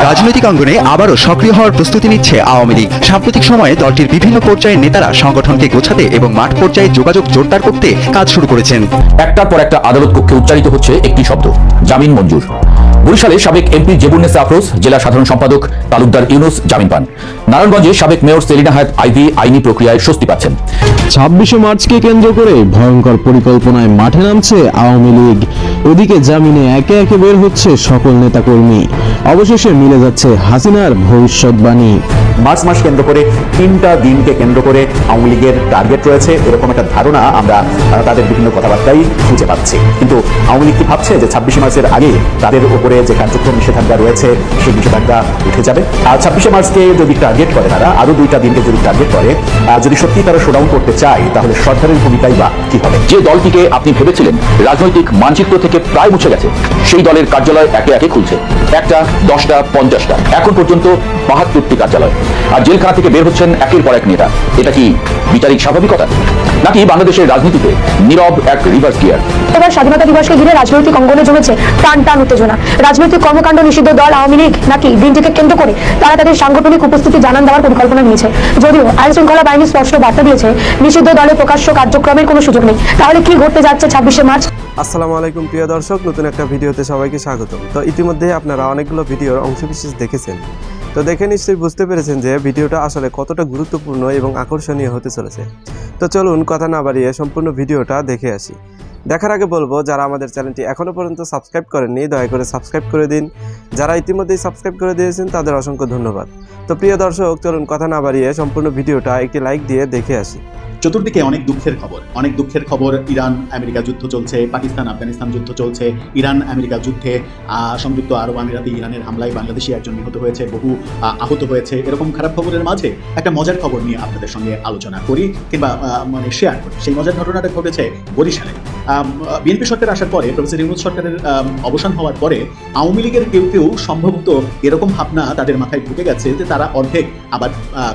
রাজনৈতিক অঙ্গনে আবারও সক্রিয় হওয়ার প্রস্তুতি নিচ্ছে আওয়ামী লীগ। সাম্প্রতিক সময়ে দলটির বিভিন্ন পর্যায়ের নেতারা সংগঠনকে গোছাতে এবং মাঠ পর্যায়ে যোগাযোগ জোরদার করতে কাজ শুরু করেছেন। একটার পর একটা আদালত কক্ষে উচ্চারিত হচ্ছে একটি শব্দ, জামিন মঞ্জুর। বরিশালে সাবেক এমপি জেবুন্নেসা আফরোজ, জেলা সাধারণ সম্পাদক তালুকদার ইউনুস জামিন পান। নারায়ণগঞ্জে সাবেক মেয়র সেলিনা হায়াত আইভি আইনি প্রক্রিয়ায় স্বস্তি পাচ্ছেন। 26শে মার্চকে কেন্দ্র করে ভয়ঙ্কর পরিকল্পনায় মাঠে নামছে আওয়ামী লীগ। ওদিকে জামিনে একে একে বের হচ্ছে সকল নেতাকর্মী। অবশেষে মিলে যাচ্ছে হাসিনার ভবিষ্যৎবাণী। মার্চ মাস কেন্দ্র করে 3টা দিনকে কেন্দ্র করে আওয়ামী লীগের টার্গেট রয়েছে, এরকম একটা ধারণা আমরা তাদের বিভিন্ন কথাবার্তায় খুঁজে পাচ্ছি। কিন্তু আওয়ামী লীগ কি ভাবছে যে 26শে মার্চের আগে তাদের উপরে যে কার্যক্রম নিষেধাজ্ঞা রয়েছে সেই নিষেধাজ্ঞা উঠে যাবে? আর 26শে মার্চকে যদি টার্গেট করে তারা, আরো 2টা দিনকে যদি টার্গেট করে, যদি সত্যি তারা শোডাউন করতে চায়, তাহলে সরকারের ভূমিকাই বা কি হবে? যে দলটিকে আপনি ভেবেছিলেন রাজনৈতিক মানচিত্র থেকে প্রায় মুছে গেছে, সেই দলের কার্যালয় একে একে খুলছে। 1টা, 10টা, 50টা, এখন পর্যন্ত 72টি কার্যালয়। আর জেলখানা থেকে বের হচ্ছেন একের পর এক নেতা। এটা কি বিচারিক স্বাভাবিকতা, নাকি বাংলাদেশের রাজনীতিতে নীরব এক রিভার্স গিয়ার? এবার স্বাধীনতা দিবসকে ঘিরে রাজনৈতিক অঙ্গনে জমেছে টান টান উত্তেজনা। রাজনৈতিক কর্মকাণ্ড নিষিদ্ধ দল আওয়ামী লীগ নাকি দিনটিকে কেন্দ্র করে তারা তাদের সাংগঠনিক উপস্থিতি জানান দেওয়ার পরিকল্পনা নিয়েছে। যদিও আইন শৃঙ্খলা বাহিনী স্পষ্ট বার্তা দিয়েছে, নিষিদ্ধ দলে প্রকাশ্য কার্যক্রমের কোনো সুযোগ নেই। তাহলে কি ঘটতে যাচ্ছে 26শে মার্চ? আসসালামু আলাইকুম প্রিয় দর্শক, নতুন একটা ভিডিওতে সবাইকে স্বাগতম। তো ইতিমধ্যে আপনারা অনেকগুলো ভিডিওর অংশবিশেষ দেখেছেন। তো দেখে নিশ্চয়ই বুঝতে পেরেছেন যে ভিডিওটা আসলে কতটা গুরুত্বপূর্ণ এবং আকর্ষণীয় হতে চলেছে। তো চলুন কথা না বাড়িয়ে সম্পূর্ণ ভিডিওটা দেখে আসি। দেখার আগে বলবো, যারা আমাদের চ্যানেলটি এখনও পর্যন্ত সাবস্ক্রাইব করেননি দয়া করে সাবস্ক্রাইব করে দিন। যারা ইতিমধ্যেই সাবস্ক্রাইব করে দিয়েছেন তাদের অসংখ্য ধন্যবাদ। তো প্রিয় দর্শক, চলুন কথা না বাড়িয়ে সম্পূর্ণ ভিডিওটা একটি লাইক দিয়ে দেখে আসি। চতুর্দিকে অনেক দুঃখের খবর। ইরান আমেরিকা যুদ্ধ চলছে, পাকিস্তান আফগানিস্তান যুদ্ধ চলছে, ইরান আমেরিকা যুদ্ধে সংযুক্ত আরব আমিরাতে ইরানের হামলায় বাংলাদেশি একজন নিহত হয়েছে, বহু আহত হয়েছে। এরকম খারাপ খবরের মাঝে একটা মজার খবর নিয়ে আপনাদের সঙ্গে আলোচনা করি কিংবা শেয়ার করি। সেই মজার ঘটনাটা ঘটেছে বরিশালে। বিএনপি সরকার আসার পরে, প্রফেসর ইউনূস সরকারের অবসান হওয়ার পরে আওয়ামী লীগের কেউ সম্ভবত এরকম ভাবনা তাদের মাথায় ঢুকে গেছে যে তারা অর্ধেক আবার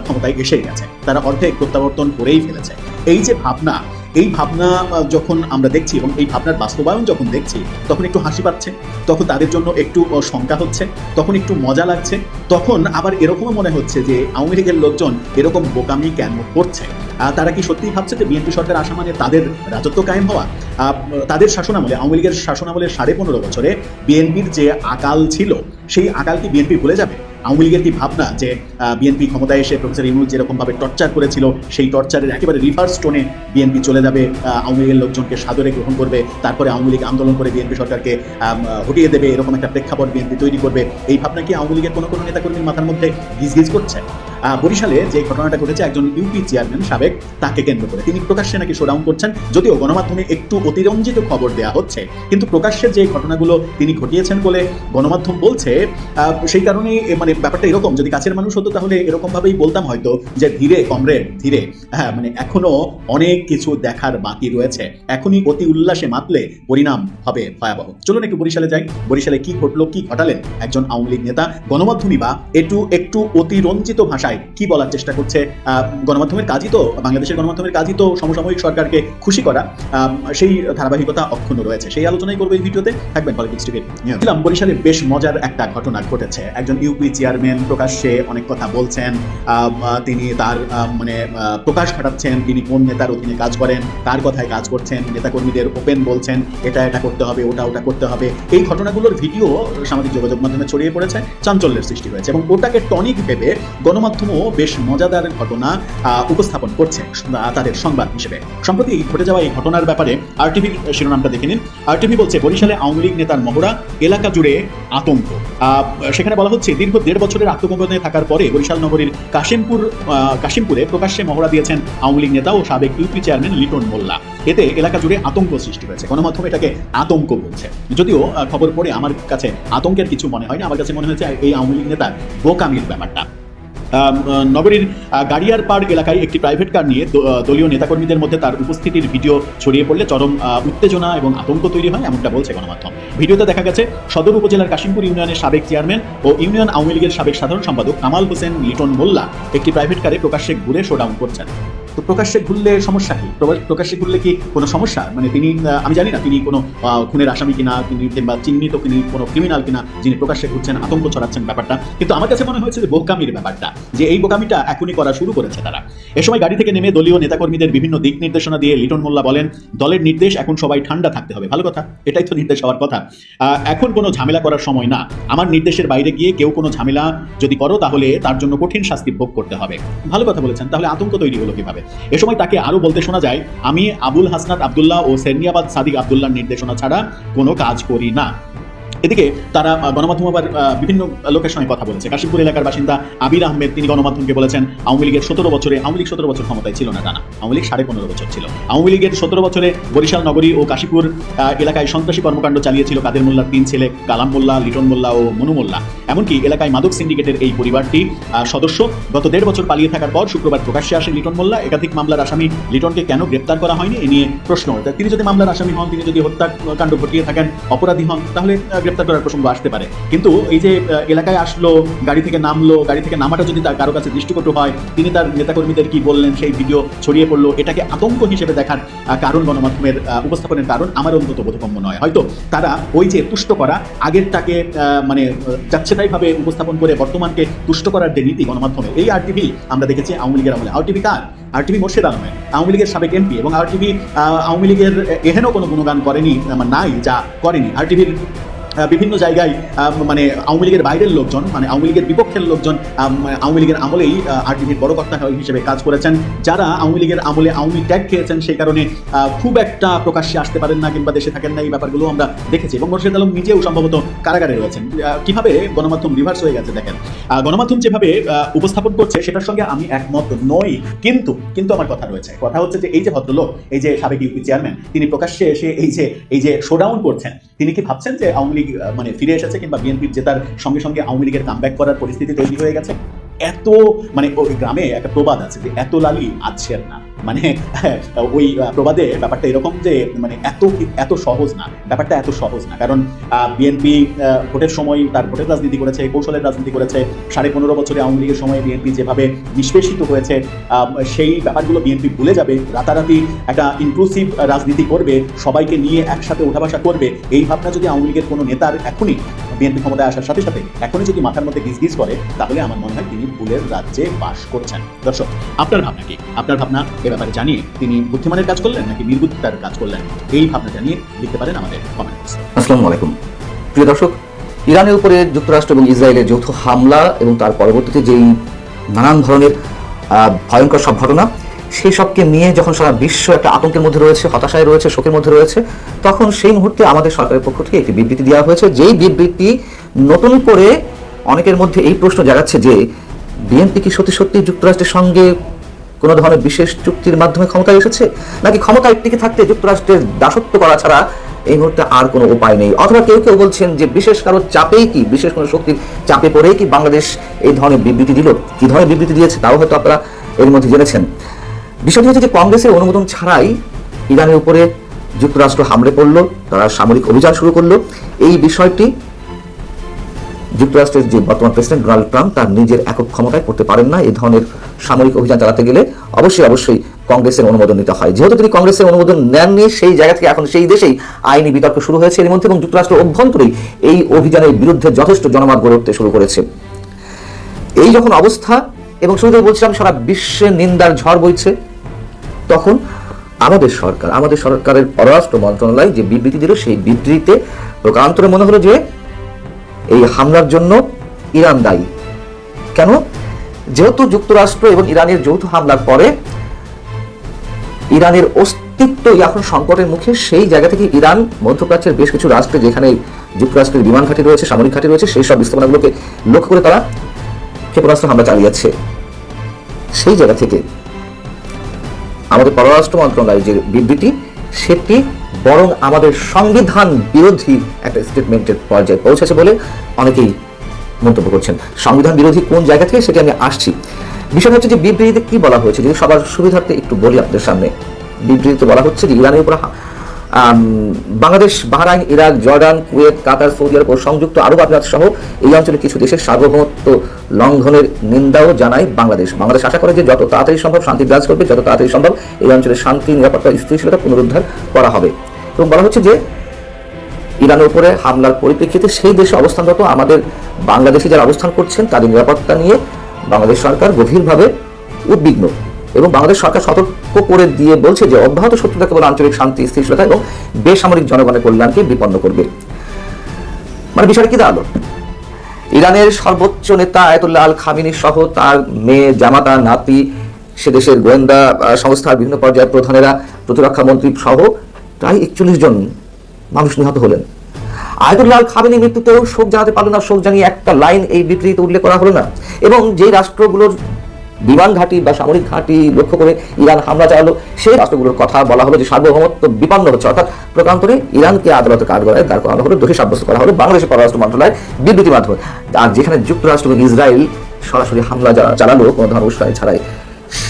ক্ষমতায় এসেই গেছে, তারা অর্ধেক প্রত্যাবর্তন করেই ফেলেছে। এই যে ভাবনা, এই ভাবনা যখন আমরা দেখছি এবং এই ভাবনার বাস্তবায়ন যখন দেখছি, তখন একটু হাসি পাচ্ছে, তখন তাদের জন্য একটু শঙ্কা হচ্ছে, তখন একটু মজা লাগছে, তখন আবার এরকমও মনে হচ্ছে যে আওয়ামী লীগের লোকজন এরকম বোকামি কেন করছে। তারা কি সত্যিই ভাবছে যে বিএনপি সরকার আসা মানে তাদের রাজত্ব কায়েম হওয়া? তাদের শাসনামলে, আওয়ামী লীগের শাসনামলে 15.5 বছরে বিএনপির যে আকাল ছিল, সেই আকাল কি বিএনপি ভুলে যাবে? আওয়ামী লীগের কি ভাবনা যে বিএনপি ক্ষমতায় এসে প্রফেসর ইউনূস যেরকমভাবে টর্চার করেছিল, সেই টর্চারের একেবারে রিভার্স টোনে বিএনপি চলে যাবে, আওয়ামী লীগের লোকজনকে সাদরে গ্রহণ করবে, তারপরে আওয়ামী লীগ আন্দোলন করে বিএনপি সরকারকে হটিয়ে দেবে, এরকম একটা প্রেক্ষাপট বিএনপি তৈরি করবে? এই ভাবনা কি আওয়ামী লীগের কোনো নেতাকর্মীর মাথার মধ্যে গিজগিজ করছে? বরিশালে যে ঘটনাটা ঘটেছে, একজন ইউপি চেয়ারম্যান সাবেক, তাকে কেন্দ্র করে তিনি প্রকাশ্যে নাকি শোডাউন করছেন। যদিও গণমাধ্যমে একটু অতিরঞ্জিত খবর দেওয়া হচ্ছে, কিন্তু প্রকাশ্যে যে ঘটনাগুলো তিনি ঘটিয়েছেন বলে গণমাধ্যম বলছে, সেই কারণে মানে ব্যাপারটা এরকম। যদি কাছের মানুষ হতো তাহলে এরকম ভাবেই বলতাম হয়তো যে ধীরে কমরেড ধীরে, মানে এখনো অনেক কিছু দেখার বাকি রয়েছে, এখনই অতি উল্লাসে মাতলে পরিণাম হবে ভয়াবহ। চলুন একটু বরিশালে যাই। বরিশালে কি ঘটলো, কি ঘটালেন একজন আওয়ামী লীগ নেতা? গণমাধ্যমই বা একটু অতিরঞ্জিত ভাষায় কি বলার চেষ্টা করছে? গণমাধ্যমের কাজই তো, বাংলাদেশের গণমাধ্যমের কাজই তো সমসাময়িক সরকারকে খুশি করা। সেই ধারাবাহিকতা অক্ষুণ্ণ রয়েছে, সেই আলোচনাই করবো এই ভিডিওতে। থাকবেন পলিটিক্স টিভির। বরিশালে বেশ মজার একটা ঘটনা ঘটেছে। একজন ইউপি চেয়ারম্যান প্রকাশ্যে অনেক কথা বলছেন, তিনি তার প্রকাশ ঘটাচ্ছেন তিনি কোন নেতার অধীনে কাজ করেন, কার কথায় কাজ করছেন, নেতাকর্মীদের ওপেন বলছেন এটা করতে হবে, ওটা করতে হবে। এই ঘটনাগুলোর ভিডিও সামাজিক যোগাযোগ মাধ্যমে ছড়িয়ে পড়েছে, চাঞ্চল্যের সৃষ্টি হয়েছে এবং ওটাকে টনিক ভেবে গণমাধ্যমও বেশ মজাদার ঘটনা উপস্থাপন করছে তাদের সংবাদ হিসেবে। সম্প্রতি ঘটে যাওয়া এই ঘটনার ব্যাপারে আরটিভির শিরোনামটা দেখে নিন। আরটিভি বলছে, বরিশালে আওয়ামী লীগ নেতার মহড়া, এলাকা জুড়ে আতঙ্ক। সেখানে বলা হচ্ছে, দীর্ঘ 1.5 বছরের আত্মগোপনে থাকার পরে বরিশাল নগরীর কাশিমপুরে প্রকাশ্যে মহড়া দিয়েছেন আওয়ামী লীগ নেতা ও সাবেক ইউপি চেয়ারম্যান লিটন মোল্লা। এতে এলাকা জুড়ে আতঙ্ক সৃষ্টি হয়েছে। গণমাধ্যম এটাকে আতঙ্ক বলছে। যদিও খবর পড়ে আমার কাছে আতঙ্কের কিছু মনে হয়নি, আমার কাছে মনে হয়েছে এই আওয়ামী লীগ নেতার বোকামির ব্যাপারটা। নগরীর গাড়িয়ার পাড় এলাকায় একটি প্রাইভেট কার নিয়ে দলীয় নেতাকর্মীদের মধ্যে তার উপস্থিতির ভিডিও ছড়িয়ে পড়লে চরম উত্তেজনা এবং আতঙ্ক তৈরি হয়, এমনটা বলছে গণমাধ্যম। ভিডিওতে দেখা গেছে সদর উপজেলার কাশিমপুর ইউনিয়নের সাবেক চেয়ারম্যান ও ইউনিয়ন আওয়ামী লীগের সাবেক সাধারণ সম্পাদক কামাল হোসেন লিটন মোল্লা একটি প্রাইভেট কারে প্রকাশ্যে ঘুরে শোডাউন করছেন। তো প্রকাশ্যে ঘুরলে সমস্যা কি? প্রকাশ্যে ঘুরলে কি কোনো সমস্যা? মানে তিনি আমি জানি না তিনি কোনো খুনের আসামি কিনা, তিনি কিংবা চিহ্নিত তিনি কোনো ক্রিমিনাল কিনা যিনি প্রকাশ্যে ঘুরছেন, আতঙ্ক ছড়াচ্ছেন ব্যাপারটা। কিন্তু আমার কাছে মনে হয়েছে যে বোকামির ব্যাপারটা, যে এই বোকামিটা এখনই করা শুরু করেছে তারা। এ সময় গাড়ি থেকে নেমে দলীয় নেতাকর্মীদের বিভিন্ন দিক নির্দেশনা দিয়ে লিটন মোল্লা বলেন, দলের নির্দেশ এখন সবাই ঠান্ডা থাকতে হবে। ভালো কথা, এটাই তো নির্দেশ হওয়ার কথা। এখন কোনো ঝামেলা করার সময় না। আমার নির্দেশের বাইরে গিয়ে কেউ কোনো ঝামেলা যদি করো তাহলে তার জন্য কঠিন শাস্তি ভোগ করতে হবে। ভালো কথা বলেছেন। তাহলে আতঙ্ক তৈরি হলো কিভাবে? এ সময় তাকে আরো বলতে শোনা যায়, আমি আবুল হাসনাত আব্দুল্লাহ ও সেরনিয়াবাদ সাদিক আব্দুল্লাহর নির্দেশনা ছাড়া কোনো কাজ করি না। এদিকে তারা গণমাধ্যম আবার বিভিন্ন লোকের সঙ্গে কথা বলেছে। কাশিমপুর এলাকার বাসিন্দা আবির আহমেদ তিনি গণমাধ্যমকে বলেছেন, আওয়ামী লীগের 17 বছরে, আওয়ামী লীগ 17 বছর ক্ষমতায় ছিল না টানা, আওয়ামী লীগ 15.5 বছর ছিল। আওয়ামী লীগের 17 বছরে বরিশাল নগরী ও কাশীপুর এলাকায় সন্ত্রাসী কর্মকাণ্ড চালিয়েছিল কাদের মোল্লার 3 ছেলে, কালাম মোল্লা, লিটন মোল্লা ও মনু মোল্লা। এমনকি এলাকায় মাদক সিন্ডিকেটের এই পরিবারটি সদস্য গত 1.5 বছর পালিয়ে থাকার পর শুক্রবার প্রকাশ্যে আসেন লিটন মোল্লা। একাধিক মামলার আসামি লিটনকে কেন গ্রেপ্তার করা হয়নি এ নিয়ে প্রশ্ন। তিনি যদি মামলার আসামি হন, তিনি যদি হত্যাকাণ্ড ঘটিয়ে থাকেন, অপরাধী হন, তাহলে গ্রেপ্তার করার প্রসঙ্গ আসতে পারে। কিন্তু এই যে এলাকায় আসলো, গাড়ি থেকে নামলো, গাড়ি থেকে নামাটা যদি তার কারো কাছে দৃষ্টিকটু হয়, তিনি তার নেতাকর্মীদের কি বললেন সেই ভিডিও ছড়িয়ে পড়লো, এটাকে আতঙ্ক হিসেবে দেখার কারণ গণমাধ্যমের উপস্থাপনের কারণ আমার অন্তত বোধগম্য নয়। হয়তো তারা ওই যে তুষ্ট করা, আগেরটাকে মানে যাচ্ছে তাই ভাবে উপস্থাপন করে বর্তমানকে তুষ্ট করার যে নীতি গণমাধ্যমে, এই আরটিভি আমরা দেখেছি আওয়ামী লীগের আমলে। আরটিভি কার? আরটিভি মোর্শেদ আলমের, আওয়ামী লীগের সাবেক এমপি। এবং আরটিভি আওয়ামী লীগের এহেনও কোনো গুণগান করেনি, নাই যা করেনি। আরটিভির বিভিন্ন জায়গায় মানে আওয়ামী লীগের বাইরের লোকজন, মানে আওয়ামী লীগের বিপক্ষের লোকজন আওয়ামী লীগের আমলেই আরটিভির বড় কর্তা হিসেবে কাজ করেছেন। যারা আওয়ামী লীগের আমলে আওয়ামী ট্যাগ খেয়েছেন, সেই কারণে খুব একটা প্রকাশ্যে আসতে পারেন না কিংবা দেশে থাকেন না, এই ব্যাপারগুলো আমরা দেখেছি। এবং মোর্শেদ আলম নিজেও সম্ভবত কারাগারে রয়েছেন। কিভাবে গণমাধ্যম রিভার্স হয়ে গেছে দেখেন। গণমাধ্যম যেভাবে উপস্থাপন করছে সেটার সঙ্গে আমি একমত নই, কিন্তু আমার কথা রয়েছে। কথা হচ্ছে যে এই যে ভদ্রলোক, এই যে সাবেক ইউপি চেয়ারম্যান, তিনি প্রকাশ্যে এসে এই যে শোডাউন করছেন, তিনি কি ভাবছেন যে আওয়ামী লীগ মানে ফিরে এসেছে কিংবা বিএনপির জেতার সঙ্গে সঙ্গে আওয়ামী লীগের কামব্যাক করার পরিস্থিতি তৈরি হয়ে গেছে? এত মানে ওই গ্রামে একটা প্রবাদ আছে যে এত লালি আছেন না, মানে ওই প্রবাদে ব্যাপারটা এরকম যে মানে এত সহজ না, ব্যাপারটা এত সহজ না। কারণ বিএনপি ভোটের সময় তার ভোটের রাজনীতি করেছে, কৌশলের রাজনীতি করেছে। 15.5 বছরে আওয়ামী লীগের সময় বিএনপি যেভাবে নিষ্পেষিত হয়েছে, সেই ব্যাপারগুলো বিএনপি ভুলে যাবে। রাতারাতি একটা ইনক্লুসিভ রাজনীতি করবে, সবাইকে নিয়ে একসাথে উঠাবাসা করবে, এই ভাবনা যদি আওয়ামী লীগের কোনো নেতার এখনই বিএনপি ক্ষমতায় আসার সাথে সাথে এখনই যদি মাথার মধ্যে গিজগিজ করে, তাহলে আমার মনে হয় তিনি ভুলের রাজ্যে বাস করছেন। দর্শক, আপনার ভাবনা কি? আপনার ভাবনা এ ব্যাপারে জানিয়ে তিনি বুদ্ধিমানের কাজ করলেন নাকি নির্বুদ্ধিতার কাজ করলেন, এই ভাবনা জানিয়ে লিখতে পারেন আমাদের কমেন্টস। আসসালামু আলাইকুম প্রিয় দর্শক, ইরানের উপরে যুক্তরাষ্ট্র এবং ইসরায়েলের যৌথ হামলা এবং তার পরবর্তীতে যেই নানান ধরনের ভয়ঙ্কর সব ঘটনা, সেই সবকে নিয়ে যখন সারা বিশ্ব একটা আতঙ্কের মধ্যে রয়েছে, হতাশায় রয়েছে, শোকের মধ্যে রয়েছে, তখন সেই মুহূর্তে আমাদের সরকারের পক্ষ থেকে একটি বিবৃতি দেওয়া হয়েছে। যেই বিবৃতি নতুন করে অনেকের মধ্যে এই প্রশ্ন জাগাচ্ছে যে বিএনপি কি সত্যি সত্যি যুক্তরাষ্ট্রের সঙ্গে কোনো ধরনের বিশেষ চুক্তির মাধ্যমে ক্ষমতায় এসেছে, নাকি ক্ষমতায় টিকে থাকতে যুক্তরাষ্ট্রের দাসত্ব করা ছাড়া এই মুহূর্তে আর কোনো উপায় নেই। অথবা কেউ কেউ বলছেন যে বিশেষ কারো চাপেই কি, বিশেষ কোনো শক্তির চাপে পড়েই কি বাংলাদেশ এই ধরনের বিবৃতি দিল। কি ধরনের বিবৃতি দিয়েছে তাও হয়তো আপনারা এর মধ্যে জেনেছেন। বিষয়টি হচ্ছে যে কংগ্রেসের অনুমোদন ছাড়াই ইরানের উপরে যুক্তরাষ্ট্র হামলে পড়লো, তারা সামরিক অভিযান শুরু করলো। এই বিষয়টি যুক্তরাষ্ট্রের যে বর্তমান প্রেসিডেন্ট ডোনাল্ড ট্রাম্প তার নিজের একক ক্ষমতায় করতে পারেন না। এই ধরনের সামরিক অভিযান চালাতে গেলে অবশ্যই কংগ্রেসের অনুমোদন নিতে হয়। যেহেতু তিনি কংগ্রেসের অনুমোদন নেননি, সেই জায়গা থেকে এখন সেই দেশেই আইনি বিতর্ক শুরু হয়েছে এর মধ্যে, এবং যুক্তরাষ্ট্র অভ্যন্তরেই এই অভিযানের বিরুদ্ধে যথেষ্ট জনমত গড়ে উঠতে শুরু করেছে। এই যখন অবস্থা, এবং শুরুতেই বলছিলাম সারা বিশ্বে নিন্দার ঝড় বইছে, তখন আমাদের সরকারের পররাষ্ট্র মন্ত্রণালয় যে বিবৃতি দিল, সেই বিবৃতিতে প্রকারান্তরে মনে হলো যে এই হামলার জন্য ইরান দায়ী। কেন? যেহেতু যুক্তরাষ্ট্র এবং ইরানের যৌথ হামলার পরে ইরানের অস্তিত্বই এখন সংকটের মুখে, সেই জায়গা থেকে ইরান মধ্যপ্রাচ্যের বেশ কিছু রাষ্ট্রে যেখানে যুক্তরাষ্ট্রের বিমান ঘাঁটি রয়েছে, সামরিক ঘাঁটি রয়েছে, সেই সব স্থাপনাগুলোকে লক্ষ্য করে তারা ক্ষেপণাস্ত্র হামলা চালিয়েছে। সেই জায়গা থেকে আমাদের পররাষ্ট্র মন্ত্রণালয়ের যে বিবৃতি, সেটি বরং আমাদের সংবিধান বিরোধী একটা স্টেটমেন্টের পর্যায়ে পৌঁছেছে বলে অনেকেই মন্তব্য করছেন। সংবিধান বিরোধী কোন জায়গা থেকে সেটি আমি আসছি। বিষয় হচ্ছে যে বিবৃতিতে কি বলা হয়েছে, যদি সবার সুবিধার্থে একটু বলি আপনাদের সামনে। বিবৃতিতে বলা হচ্ছে যে ইরানের উপর Bangladesh, Bahrain, Iraq, Jordan, Kuwait, Qatar, সৌদি আরব ও সংযুক্ত আরব আমিরাত সহ এই অঞ্চলের কিছু দেশের সার্বভৌমত্ব লঙ্ঘনের নিন্দাও জানায় বাংলাদেশ। বাংলাদেশ আশা করে যে যত তাড়াতাড়ি সম্ভব শান্তি বিরাজ করবে, যত তাড়াতাড়ি সম্ভব এই অঞ্চলের শান্তি, নিরাপত্তা, স্থিতিশীলতা পুনরুদ্ধার করা হবে। এবং বলা হচ্ছে যে ইরানের উপরে হামলার পরিপ্রেক্ষিতে সেই দেশে অবস্থানরত আমাদের বাংলাদেশে যারা অবস্থান করছেন তাদের নিরাপত্তা নিয়ে বাংলাদেশ সরকার গভীরভাবে উদ্বিগ্ন এবং বাংলাদেশ সরকার সতর্ক করে দিয়ে বলছে যে অব্যাহত শত্রুতা কেবল আঞ্চলিক শান্তি, স্থিতিশীলতা এবং বেসামরিক জনগণের কল্যাণকে বিপন্ন করবে। মানে বিষয়টা কি দাঁড়ালো? ইরানের সর্বোচ্চ নেতা আয়াতুল্লাহ আল খামেনি সহ তার মেয়ে, জামাতা, নাতি, সে দেশের গোয়েন্দা সংস্থার বিভিন্ন পর্যায়ের প্রধানেরা, প্রতিরক্ষা মন্ত্রী সহ প্রায় 41 জন মানুষ নিহত হলেন। আয়াতুল্লাহ আল খামেনির মৃত্যুতেও শোক জানাতে পারল না, শোক জানিয়ে একটা লাইন এই বিবৃতিতে উল্লেখ করা হলো না। এবং যেই রাষ্ট্রগুলোর বিমান ঘাঁটি বা সামরিক ঘাঁটি লক্ষ্য করে ইরান হামলা চালালো সেই রাষ্ট্রগুলোর কথা বলা হলো যে সার্বভৌমত্ব বিপন্ন হচ্ছে, অর্থাৎ প্রকান্তরে ইরানকে আদালতে কাঠগড়ায় দাঁড় করানো হলো, দোষী সাব্যস্ত করা হলো বাংলাদেশের পররাষ্ট্র মন্ত্রণালয়ের বিবৃতির মাধ্যমে। আর যেখানে যুক্তরাষ্ট্র এবং ইসরায়েল সরাসরি হামলা চালালো কোনো ধরনের উস্কানি ছাড়াই,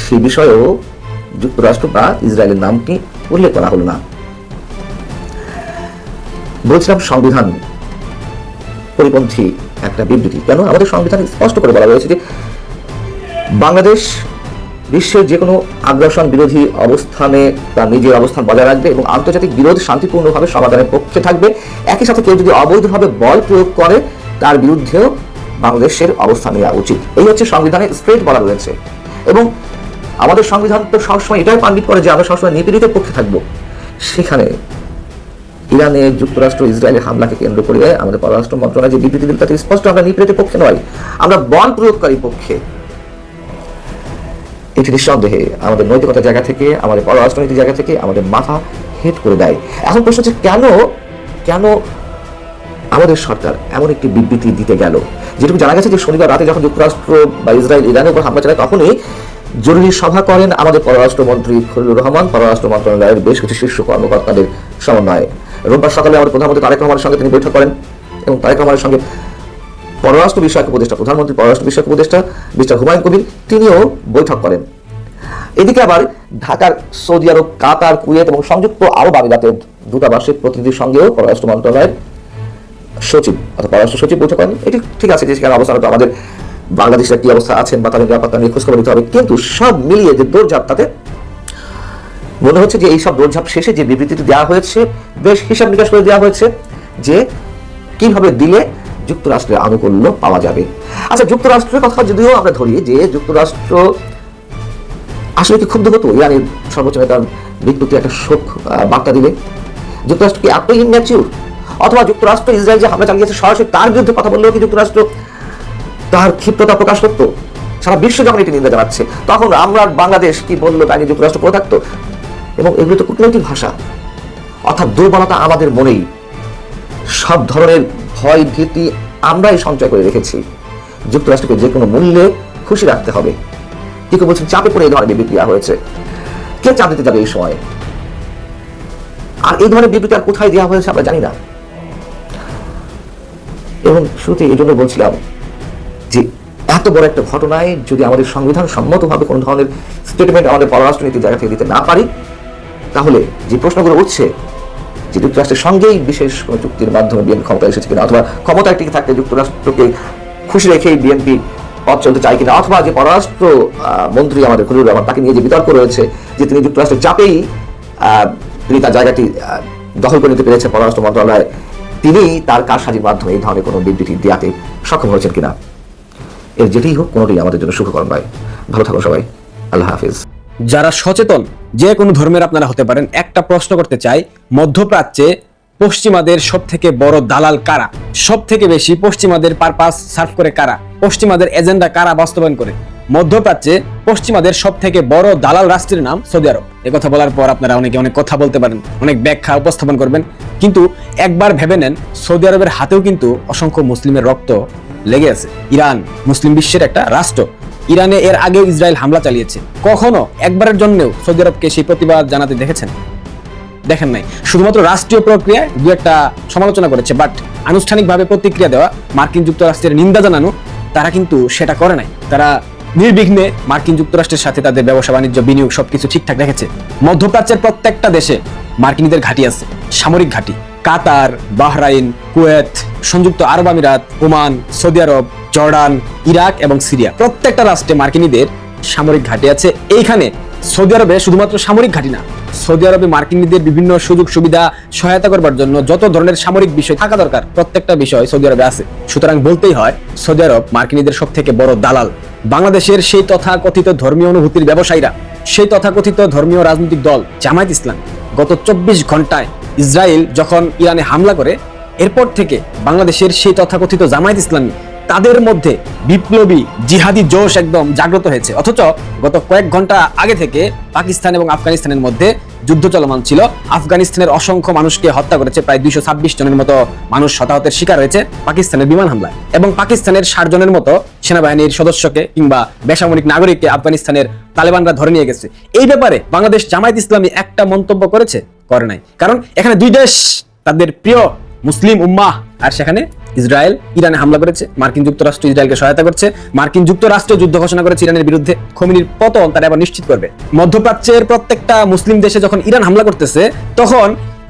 সেই বিষয়েও যুক্তরাষ্ট্র বা ইসরায়েলের নামটি উল্লেখ করা হলো না। বলছিলাম সংবিধান পরিপন্থী একটা বিবৃতি। কেন? আমাদের সংবিধানে স্পষ্ট করে বলা হয়েছে যে বাংলাদেশ বিশ্বের যে কোনো আগ্রাসন বিরোধী অবস্থানে তার নিজের অবস্থান বজায় রাখবে এবং আন্তর্জাতিক বিরোধ শান্তিপূর্ণভাবে সমাধানের পক্ষে থাকবে। একই সাথে কেউ যদি অবৈধভাবে বল প্রয়োগ করে তার বিরুদ্ধেও বাংলাদেশের অবস্থান নেওয়া উচিত। এই হচ্ছে সংবিধানে স্ট্রেট বলা রয়েছে। এবং আমাদের সংবিধান তো সবসময় এটাই পাণ্ডিত করে যে আমরা সবসময় নিপীড়িতের পক্ষে থাকবো। সেখানে ইরানে যুক্তরাষ্ট্র ইসরায়েলের হামলাকে কেন্দ্র করে আমাদের পররাষ্ট্র মন্ত্রণালয় যে বিবৃতি দিল তাতে স্পষ্ট আমরা নিপীড়িতের পক্ষে নয়, আমরা বল প্রয়োগকারীর পক্ষে। এটি নিঃসন্দেহে আমাদের নৈতিকতার জায়গা থেকে, আমাদের পররাষ্ট্রনীতির জায়গা থেকে আমাদের মাথা হেট করে দেয়। এখন প্রশ্ন হচ্ছে কেন আমাদের সরকার এমন একটি বিবৃতি দিতে গেল? যেটুকু জানা গেছে যে শনিবার রাতে যখন যুক্তরাষ্ট্র বা ইসরায়েল ইরানের উপর হামলা চালায় তখনই জরুরি সভা করেন আমাদের পররাষ্ট্রমন্ত্রী খলিলুর রহমান, পররাষ্ট্র মন্ত্রণালয়ের বেশ কিছু শীর্ষ কর্মকর্তাদের সমন্বয়ে। রোববার সকালে আমাদের প্রধানমন্ত্রী তারেক রহমানের সঙ্গে তিনি বৈঠক করেন এবং তারেক রহমানের সঙ্গে পররাষ্ট্র বিষয়ক উপদেষ্টা, প্রধানমন্ত্রী পররাষ্ট্র বিষয়ক উপদেষ্টা মিস্টার হুমায়ুন কবির তিনিও বৈঠক করেন। এদিকে আবার ঢাকার সৌদি আরব, কাতার, কুয়েত এবং সংযুক্ত আরব আমিরাতের দূতাবাসের প্রতিনিধির সঙ্গেও পররাষ্ট্র মন্ত্রণালয়ের সচিব অর্থাৎ পররাষ্ট্র সচিব বৈঠক করেন। এটি ঠিক আছে যে সেখানে অবস্থান আমাদের বাংলাদেশের কি অবস্থা আছেন বা তাদের নিরাপত্তা নিয়ে খোঁজখবর নিতে হবে, কিন্তু সব মিলিয়ে যে দৌড়ঝাঁপ, তাতে মনে হচ্ছে যে এই সব দৌড়ঝাঁপ শেষে যে বিবৃতিটি দেওয়া হয়েছে বেশ হিসাব নিকাশ করে দেওয়া হয়েছে যে কিভাবে দিলে যুক্তরাষ্ট্রের আনুকূল্য পাওয়া যাবে। আচ্ছা, যুক্তরাষ্ট্রের কথা যদিও আমরা ধরি যে যুক্তরাষ্ট্র আসলে কি ক্ষুব্ধ হতো ইরানের সর্বোচ্চ নেতার মৃত্যুতে একটা শোক বার্তা দিলে? যুক্তরাষ্ট্র কি এত ইনম্যাচিউর? অথবা যুক্তরাষ্ট্র ইসরায়েল যে হামলা চালিয়েছে সরাসরি তার বিরুদ্ধে কথা বললেও কি যুক্তরাষ্ট্র তার ক্ষিপ্রতা প্রকাশ করতো? সারা বিশ্ব যখন এটি নিন্দা জানাচ্ছে তখন আমরা বাংলাদেশ কি বললো তাই যুক্তরাষ্ট্র করে থাকতো? এবং এগুলো তো কূটনৈতিক ভাষা, অর্থাৎ দুর্বলতা আমাদের মনেই, সব ধরনের ভয় ভীতি আমরাই সঞ্চয় করে রেখেছি। যুক্তরাষ্ট্রকে যে কোনো মূল্যে খুশি রাখতে হবে। কি কেউ বলছেন চাপে পড়ে এই ধরনের বিবৃতি দেওয়া হয়েছে? কে চাপ দিতে যাবে এই সময়? আর এই ধরনের বিবৃতি আর কোথায় দেওয়া হয়েছে আমরা জানি না। এবং শুরুতে এই জন্য বলছিলাম যে এত বড় একটা ঘটনায় যদি আমাদের সংবিধান সম্মতভাবে কোনো ধরনের স্টেটমেন্ট আমাদের পররাষ্ট্রনীতির জায়গা থেকে দিতে না পারি, তাহলে যে প্রশ্নগুলো উঠছে যে যুক্তরাষ্ট্রের সঙ্গেই বিশেষ কোনো চুক্তির মাধ্যমে বিএনপি ক্ষমতা এসেছে কিনা, অথবা ক্ষমতায় টিকে থাকতে যুক্তরাষ্ট্রকে খুশি রেখেই বিএনপি পথ চলতে চায় কিনা, অথবা যে পররাষ্ট্র মন্ত্রী আমাদের খলিলুর রহমান তাকে নিয়ে যে বিতর্ক রয়েছে যে তিনি যুক্তরাষ্ট্রের চাপেই তিনি তার জায়গাটি দখল করে নিতে পেরেছেন পররাষ্ট্র মন্ত্রণালয়, তিনি তার কারসাজির মাধ্যমে এই ধরনের কোনো বিবৃতি দেওয়াতে সক্ষম হয়েছেন কিনা। এর যেটাই হোক কোনোটাই আমাদের জন্য সুখকর নয়। ভালো থাকুন সবাই, আল্লাহ হাফিজ। যারা সচেতন যে কোনো ধর্মের আপনারা হতে পারেন, একটা প্রশ্ন করতে চাই, মধ্যপ্রাচ্যে পশ্চিমাদের সব থেকে বড় দালাল কারা? সব থেকে বেশি পশ্চিমাদের পারপাস সার্ভ করে কারা? পশ্চিমাদের এজেন্ডা কারা বাস্তবায়ন করে? মধ্যপ্রাচ্যে পশ্চিমাদের সব থেকে বড় দালাল রাষ্ট্রের নাম সৌদি আরব। কথা বলার পর আপনারা অনেকে অনেক কথা বলতে পারেন, অনেক ব্যাখ্যা উপস্থাপন করবেন, কিন্তু একবার ভেবে নেন সৌদি আরবের হাতেও কিন্তু অসংখ্য মুসলিমের রক্ত লেগে আছে। ইরান মুসলিম বিশ্বের একটা রাষ্ট্র। ইরানে এর আগেও ইসরায়েল হামলা চালিয়েছে, কখনো একবারের জন্যও সৌদি আরবকে সেই প্রতিবাদ জানাতে দেখেছেন? দেখেন নাই। শুধুমাত্র রাষ্ট্রীয় প্রক্রিয়ায় দু একটা সমালোচনা করেছে, বাট আনুষ্ঠানিকভাবে প্রতিক্রিয়া দেওয়া, মার্কিন যুক্তরাষ্ট্রের নিন্দা জানানো, তারা কিন্তু সেটা করে নাই। তারা নির্বিঘ্নে মার্কিন যুক্তরাষ্ট্রের সাথে তাদের ব্যবসা বাণিজ্য বিনিয়োগ সবকিছু ঠিকঠাক রেখেছে। মধ্যপ্রাচ্যের প্রত্যেকটা দেশে মার্কিনীদের ঘাঁটি আছে, সামরিক ঘাঁটি। কাতার, বাহরাইন, কুয়েত, সংযুক্ত আরব আমিরাত, ওমান, সৌদি আরব, জর্ডান, ইরাক এবং সিরিয়া, প্রত্যেকটা রাষ্ট্রে মার্কিনীদের সামরিক ঘাঁটি আছে। এইখানে সৌদি আরবে শুধুমাত্র সামরিক ঘাঁটি না, সৌদি আরবে মার্কিনীদের বিভিন্ন সুযোগ সুবিধা সহায়তা করবার জন্য যত ধরনের সামরিক বিষয় থাকা দরকার প্রত্যেকটা বিষয় সৌদি আরবে আছে। সুতরাং বলতেই হয় সৌদি আরব মার্কিনীদের সব থেকে বড় দালাল। বাংলাদেশের সেই তথাকথিত ধর্মীয় অনুভূতির ব্যবসায়ীরা, সেই তথাকথিত ধর্মীয় রাজনৈতিক দল জামায়াত ইসলামী গত 24 ঘন্টায় ইসরায়েল যখন ইরানে হামলা করে, এরপর থেকে বাংলাদেশের সেই তথাকথিত জামায়াত ইসলামী তাদের মধ্যে বিপ্লবী জিহাদি জোশ একদম জাগ্রত হয়েছে। অথচ গত কয়েক ঘন্টা আগে থেকে পাকিস্তান এবং আফগানিস্তানের মধ্যে যুদ্ধ চলমান ছিল। আফগানিস্তানের অসংখ্য মানুষকে হত্যা করেছে, প্রায় 226 জনের মতো মানুষ হতাহতের শিকার হয়েছে পাকিস্তানের বিমান হামলায়, এবং পাকিস্তানের 60 জনের মতো সেনাবাহিনীর সদস্যকে কিংবা বেসামরিক নাগরিককে আফগানিস্তানের তালেবানরা ধরে নিয়ে গেছে। এই ব্যাপারে বাংলাদেশ জামায়াত ইসলামী একটা মন্তব্য করেছে? করে নাই। কারণ এখানে দুই দেশ, তাদের প্রিয় মুসলিম উম্মাহ, আর সেখানে ইসরায়েল ইরানে হামলা করেছে, মার্কিন যুক্তরাষ্ট্র ইসরায়েলকে সহায়তা করছে, মার্কিন যুক্তরাষ্ট্র যুদ্ধ ঘোষণা করেছে ইরানের বিরুদ্ধে। খোমেনির পতন তারা এবার নিশ্চিত করবে। মধ্যপ্রাচ্যের প্রত্যেকটা মুসলিম দেশে যখন ইরান হামলা করতেছে, তখন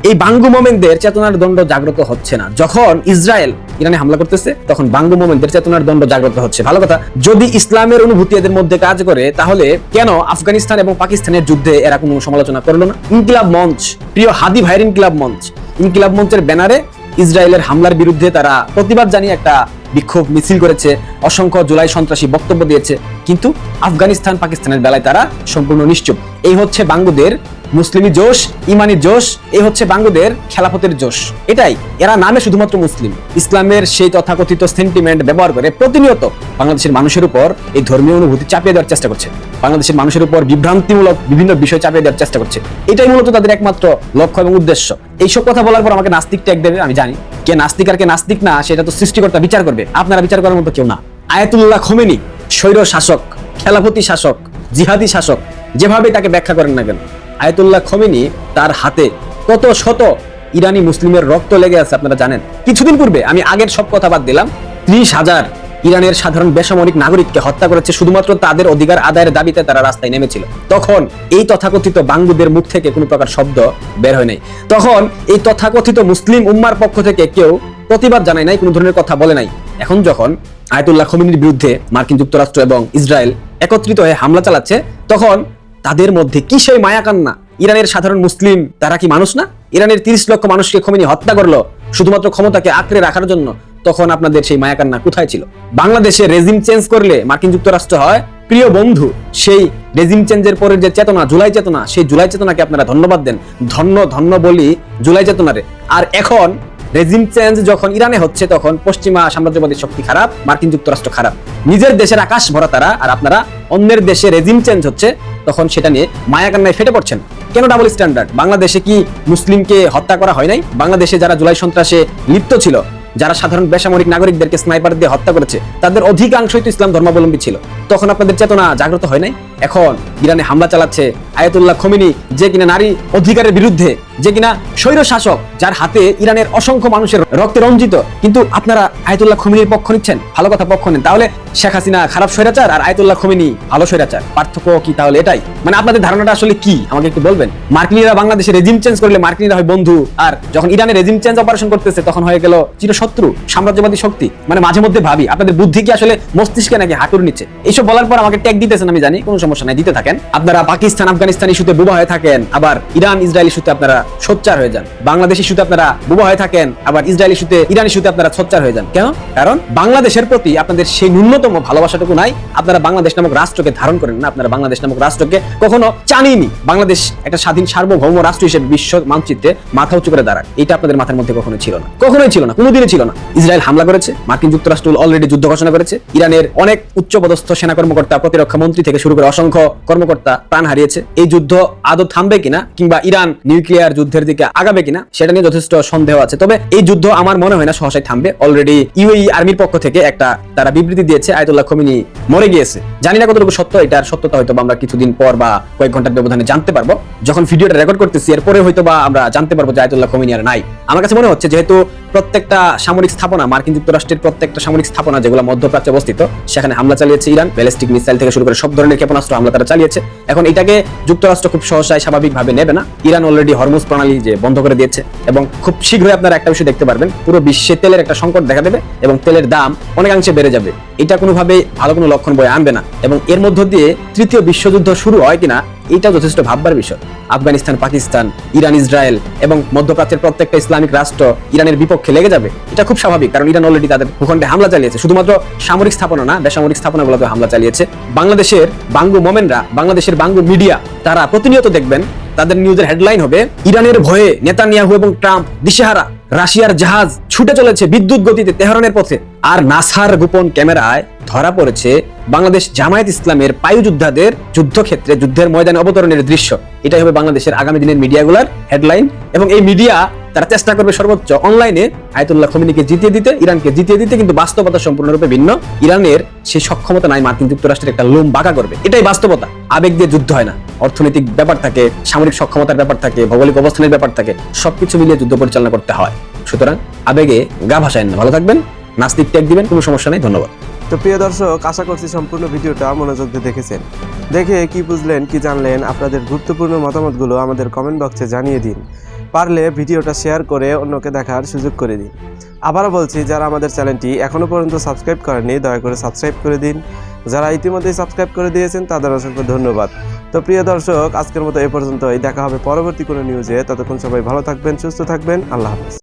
এই বাঙ্গু মোমেনদের চেতনার দণ্ড জাগ্রত হচ্ছে না। যখন ইসরায়েল ইরানে হামলা করতেছে, তখন বাঙ্গু মোমেনদের চেতনার দণ্ড জাগ্রত হচ্ছে। ভালো কথা, যদি ইসলামের অনুভূতি এদের মধ্যে কাজ করে, তাহলে কেন আফগানিস্তান এবং পাকিস্তানের যুদ্ধে এরা কোনো সমালোচনা করলো না? ইনকিলাব মঞ্চ, প্রিয় হাদি ভাইয়ের ইনকিলাব মঞ্চ, ইনকিলাব মঞ্চের ব্যানারে ইসরায়েলের হামলার বিরুদ্ধে তারা প্রতিবাদ জানিয়ে একটা বিক্ষোভ মিছিল করেছে, অসংখ্য জুলাই সন্ত্রাসী বক্তব্য দিয়েছে। কিন্তু আফগানিস্তান পাকিস্তানের বেলায় তারা সম্পূর্ণ নিশ্চুপ। এই হচ্ছে বাঙ্গুদের মুসলিমি জোশ, ইমানি জোশ, এই হচ্ছে বাঙ্গুদের খেলাফতের জোশ। এটাই, এরা নামে শুধুমাত্র মুসলিম, ইসলামের সেই তথাকথিত সেন্টিমেন্ট ব্যবহার করে প্রতিনিয়ত বাংলাদেশের মানুষের উপর এই ধর্মীয় অনুভূতি চাপিয়ে দেওয়ার চেষ্টা করছে, বাংলাদেশের মানুষের উপর বিভ্রান্তিমূলক বিভিন্ন বিষয় চাপিয়ে দেওয়ার চেষ্টা করছে। এটাই মূলত তাদের একমাত্র লক্ষ্য এবং উদ্দেশ্য। এইসব কথা বলার পর আমাকে নাস্তিক ট্যাগ দেবে, আমি জানি। কে নাস্তিক আর কে নাস্তিক না সেটা তো সৃষ্টিকর্তা বিচার করবে, আপনারা বিচার করার মতো কেউ না। আয়াতুল্লাহ খোমেনি স্বৈর শাসক, খেলাফতি শাসক, জিহাদি শাসক, যেভাবে তাকে ব্যাখ্যা করেন না কেন, আয়াতুল্লাহ খোমেনি তার হাতে কত শত ইরানি মুসলিমের রক্ত লেগে আছে আপনারা জানেন। কিছুদিন পূর্বে, আমি আগের সব কথা বাদ দিলাম, 30,000 ইরানের সাধারণ বেসামরিক নাগরিককে হত্যা করেছে শুধুমাত্র তাদের অধিকার আদায়ের দাবিতে তারা রাস্তায় নেমেছিল। তখন এই তথাকথিত বাঙ্গুদের মুখ থেকে কোনো প্রকার শব্দ বের হয় নাই। তখন এই তথাকথিত মুসলিম উম্মার পক্ষ থেকে কেউ প্রতিবাদ জানায় নাই, কোনো ধরনের কথা বলে নাই। এখন যখন আয়াতুল্লাহ খোমেনির বিরুদ্ধে মার্কিন যুক্তরাষ্ট্র এবং ইসরায়েল একত্রিত হয়ে হামলা চালাচ্ছে, তখন তাদের মধ্যে কি সেই মায়া কান্না? ইরানের সাধারণ মুসলিম তারা কি মানুষ না? ইরানের 30 লক্ষ মানুষকে খোমেনি হত্যা করলো শুধুমাত্র ক্ষমতাকে আঁকড়ে রাখার জন্য। তখন আপনাদের সেই মায়া কান্না কোথায় ছিল? বাংলাদেশে রেজিম চেঞ্জ করলে মার্কিন যুক্তরাষ্ট্র হয় প্রিয় বন্ধু। সেই রেজিম চেঞ্জের পরের যে চেতনা, জুলাই চেতনা, সেই জুলাই চেতনাকে আপনারা ধন্যবাদ দেন। ধন্য ধন্য বলি জুলাই চেতনারে। আর এখন রেজিম চেঞ্জ যখন ইরানে হচ্ছে, তখন পশ্চিমা সাম্রাজ্যবাদী শক্তি খারাপ, মার্কিন যুক্তরাষ্ট্র খারাপ, নিজের দেশের আকাশ ভরা তারা, আর আপনারা অন্যের দেশে রেজিম চেঞ্জ হচ্ছে তখন সেটা নিয়ে মায়া কান্নায় ফেটে পড়ছেন। কেন ডাবল স্ট্যান্ডার্ড? বাংলাদেশে কি মুসলিমকে হত্যা করা হয় নাই? বাংলাদেশে যারা জুলাই সন্ত্রাসে লিপ্ত ছিল, যারা সাধারণ বেসামরিক নাগরিকদেরকে স্নাইপার দিয়ে হত্যা করেছে, তাদের অধিকাংশই তো ইসলাম ধর্মাবলম্বী ছিল। তখন আপনাদের চেতনা জাগ্রত হয় নাই? এখন ইরানে হামলা চালাচ্ছে আয়াতুল্লাহ খোমেনি, যে কিনা নারী অধিকারের বিরুদ্ধে, যে কিনা স্বৈর শাসক, যার হাতে ইরানের অসংখ্য মানুষের রক্তে রঞ্জিত, কিন্তু আপনারা আয়াতুল্লাহ খোমেনির পক্ষ নিচ্ছেন। ভালো কথা, পক্ষ নেন। তাহলে শেখ হাসিনা খারাপ স্বৈরাচার আর আয়াতুল্লাহ খোমেনি ভালো স্বৈরাচার, পার্থক্য কি তাহলে এটাই? মানে আপনাদের ধারণাটা আসলে কি আমাকে একটু বলবেন। মার্কিনীরা বাংলাদেশে রেজিম চেঞ্জ করলে মার্কিনীরা হয় বন্ধু, আর যখন ইরানে রেজিম চেঞ্জ অপারেশন করতেছে তখন হয়ে গেল চিরশত্রু, সাম্রাজ্যবাদী শক্তি। মানে মাঝে মধ্যে ভাবি আপনাদের বুদ্ধি কি আসলে মস্তিষ্কে নাকি হাঁটুর নিচে? এইসব বলার পর আমাকে ট্যাগ দিতেছেন, আমি জানি, কোনো সমস্যা নাই, দিতে থাকেন। আপনারা পাকিস্তান আফগানিস্তান ইস্যুতে বোবা হয়ে থাকেন, আবার ইরান ইসরায়েল ইস্যুতে আপনারা সোচ্চার হয়ে যান। বাংলাদেশ ইস্যুতে আপনারা বোবা হয়ে থাকেন, আবার ইসরায়েল ইস্যুতে, ইরান ইস্যুতে আপনারা সোচ্চার হয়ে যান। কেন? কারণ বাংলাদেশের প্রতি আপনাদের সেই ন্যূনতম ভালোবাসাটুকু নাই। আপনারা বাংলাদেশ নামক রাষ্ট্রকে ধারণ করেন না, আপনারা বাংলাদেশ নামক রাষ্ট্রকে কখনো চানইনি। বাংলাদেশ একটা স্বাধীন সার্বভৌম রাষ্ট্র হিসেবে বিশ্ব মানচিত্রে মাথা উঁচু করে দাঁড়ায়, এটা আপনাদের মাথার মধ্যে কখনোই ছিল না, কখনোই ছিল না, কোনোদিনই ছিল না। ইসরায়েল হামলা করেছে, মার্কিন যুক্তরাষ্ট্র অলরেডি যুদ্ধ ঘোষণা করেছে, ইরানের অনেক উচ্চপদস্থ সেনা কর্মকর্তা, প্রতিরক্ষা মন্ত্রী থেকে শুরু করে অসংখ্য কর্মকর্তা প্রাণ হারিয়েছে। এই যুদ্ধ আদৌ থামবে কিনা, কিংবা ইরান নিউক্লিয়ার যুদ্ধের দিকে আগাবে কিনা, সেটা নিয়ে যথেষ্ট সন্দেহ আছে। তবে এই যুদ্ধ আমার মনে হয় না সহসাই থামবে। অলরেডি ইউএই আর্মির পক্ষ থেকে একটা তারা বিবৃতি দিয়েছে, আয়াতুল্লাহ খোমেনি মরে গিয়েছে। জানি না কতটুকু সত্য, এটার সত্যতা হয়তো আমরা কিছুদিন পর বা কয়েক ঘন্টার ব্যবধানে জানতে পারবো। যখন ভিডিওটা রেকর্ড করতেছি এরপরে হয়তো বা আমরা জানতে পারবো যে আয়াতুল্লাহ খোমেনি আর নাই। আমার কাছে মনে হচ্ছে যেহেতু প্রত্যেকটা সামরিক স্থাপনা, মার্কিন যুক্তরাষ্ট্রের প্রত্যেকটা সামরিক স্থাপনা যেগুলো মধ্যপ্রাচ্যে অবস্থিত, সেখানে হামলা চালিয়েছে ইরান। ব্যালিস্টিক মিসাইল থেকে শুরু করে সব ধরনের ক্ষেপণাস্ত্র হামলা তারা চালিয়েছে। এখন এটাকে যুক্তরাষ্ট্র খুব সহসায় স্বাভাবিকভাবে নেবে না। ইরান অলরেডি হরমুজ প্রণালী যে বন্ধ করে দিয়েছে এবং খুব শীঘ্রই আপনারা একটা বিষয় দেখতে পারবেন, পুরো বিশ্বে তেলের একটা সংকট দেখা দেবে এবং তেলের দাম অনেকাংশে বেড়ে যাবে। এটা কোনোভাবেই ভালো কোনো লক্ষণ বয়ে আনবে না এবং এর মধ্য দিয়ে তৃতীয় বিশ্বযুদ্ধ শুরু হয় কিনা এটা যথেষ্ট ভাববার বিষয়। আফগানিস্তান, পাকিস্তান, ইরান, ইসরায়েল এবং মধ্যপ্রাচ্যের প্রত্যেকটা ইসলামিক রাষ্ট্র ইরানের বিপক্ষে লেগে যাবে, এটা খুব স্বাভাবিক, কারণ ইরান অলরেডি তাদের ভূখণ্ডে হামলা চালিয়েছে। শুধুমাত্র সামরিক স্থাপনা না, বেসামরিক স্থাপনাগুলোতে হামলা চালিয়েছে। বাংলাদেশের বাঙ্গু মোমেনরা, বাংলাদেশের বাঙ্গু মিডিয়া, তারা প্রতিনিয়ত দেখবেন তাদের নিউজের হেডলাইন হবে ইরানের ভয়ে নেতানিয়াহু এবং ট্রাম্প দিশেহারা, রাশিয়ার জাহাজ ছুটে চলেছে বিদ্যুৎ গতিতে তেহরানের পথে। আর নাসার গোপন ক্যামেরায় ধরা পড়েছে বাংলাদেশ জামায়াত ইসলামের পায়ুযোদ্ধাদের যুদ্ধক্ষেত্রে যুদ্ধের ময়দানে অবতরণের দৃশ্য। এটাই হবে বাংলাদেশের আগামী দিনের মিডিয়াগুলোর হেডলাইন এবং এই মিডিয়া তারা চেষ্টা করবে সর্বোচ্চ অনলাইনে আয়াতুল্লাহ খোমেনিকে জিতিয়ে দিতে, ইরানকে জিতিয়ে দিতে, কিন্তু বাস্তবতা সম্পূর্ণরূপে ভিন্ন। ইরানের সেই সক্ষমতা নাই মার্কিন যুক্তরাষ্ট্রের একটা লোম বাঁকা করবে, এটাই বাস্তবতা। আবেগ দিয়ে যুদ্ধ হয় না, অর্থনৈতিক ব্যাপার থাকে, সামরিক সক্ষমতার ব্যাপার থাকে, ভৌগোলিক অবস্থানের ব্যাপার থাকে, সবকিছু মিলিয়ে যুদ্ধ পরিচালনা করতে হয়। সুতরাং আবেগে গা ভাসায়েন না, ভালো থাকবেন, নাস্তিক ত্যাগ দিবেন, কোনো সমস্যা নেই। ধন্যবাদ। তো প্রিয় দর্শক, আশা করছি সম্পূর্ণ ভিডিওটা মনোযোগ দিয়ে দেখেছেন। দেখে কি বুঝলেন, কি জানলেন, আপনাদের গুরুত্বপূর্ণ মতামতগুলো আমাদের কমেন্ট বক্সে জানিয়ে দিন। পারলে ভিডিওটা শেয়ার করে অন্যকে দেখার সুযোগ করে দিন। আবারও বলছি, যারা আমাদের চ্যানেলটি এখনও পর্যন্ত সাবস্ক্রাইব করেননি দয়া করে সাবস্ক্রাইব করে দিন। যারা ইতিমধ্যেই সাবস্ক্রাইব করে দিয়েছেন তাদের অসংখ্য ধন্যবাদ। তো প্রিয় দর্শক, আজকের মতো এ পর্যন্তই। দেখা হবে পরবর্তী কোনো নিউজে। ততক্ষণ সবাই ভালো থাকবেন, সুস্থ থাকবেন। আল্লাহ হাফেজ।